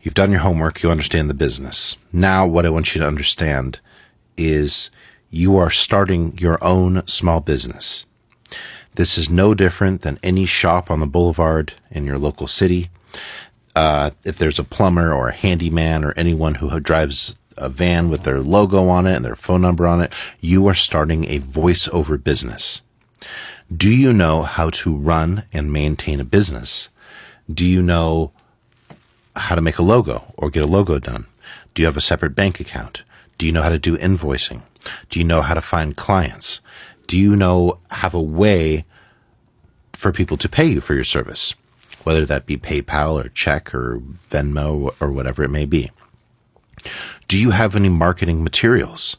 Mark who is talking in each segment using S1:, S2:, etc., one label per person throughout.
S1: You've done your homework. You understand the business. Now what I want you to understand is you are starting your own small business. This is no different than any shop on the boulevard in your local city. If there's a plumber or a handyman or anyone who drives a van with their logo on it and their phone number on it, you are starting a voiceover business. Do you know how to run and maintain a business? Do you know how to make a logo or get a logo done? Do you have a separate bank account? Do you know how to do invoicing? Do you know how to find clients? Do you have a way for people to pay you for your service? Whether that be PayPal or check or Venmo or whatever it may be. Do you have any marketing materials?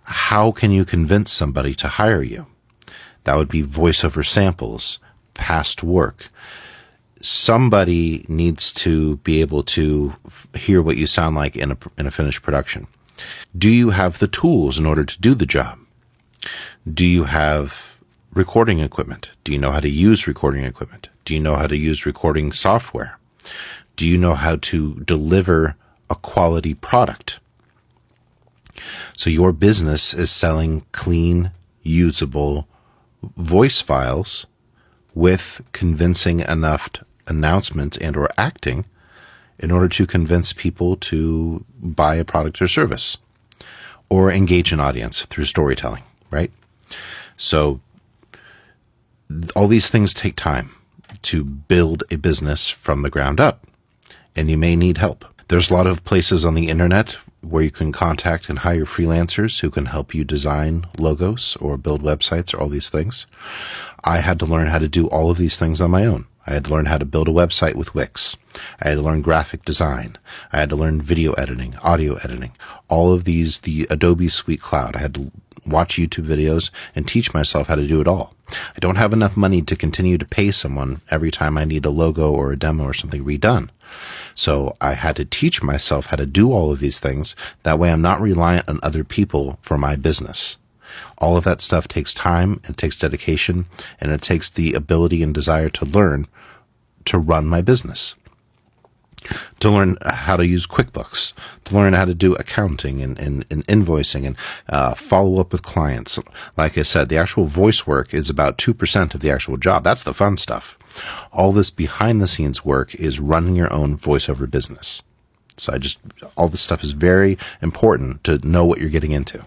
S1: How can you convince somebody to hire you? That would be voiceover samples, past work. Somebody needs to be able to hear what you sound like in a finished production. Do you have the tools in order to do the job? Do you have recording equipment? Do you know how to use recording equipment? Do you know how to use recording software? Do you know how to deliver a quality product? So your business is selling clean, usable voice files with convincing enough announcement and or acting in order to convince people to buy a product or service or engage an audience through storytelling, right? So all these things take time to build a business from the ground up, and you may need help. There's a lot of places on the internet where you can contact and hire freelancers who can help you design logos or build websites or all these things. I had to learn how to do all of these things on my own. I had to learn how to build a website with Wix. I had to learn graphic design. I had to learn video editing, audio editing, all of these, the Adobe Suite Cloud. I had to watch YouTube videos and teach myself how to do it all. I don't have enough money to continue to pay someone every time I need a logo or a demo or something redone. So I had to teach myself how to do all of these things. That way I'm not reliant on other people for my business. All of that stuff takes time, it takes dedication, and it takes the ability and desire to learn to run my business. To learn how to use QuickBooks, to learn how to do accounting and invoicing and follow up with clients. Like I said, the actual voice work is about 2% of the actual job. That's the fun stuff. All this behind the scenes work is running your own voiceover business. So all this stuff is very important to know what you're getting into.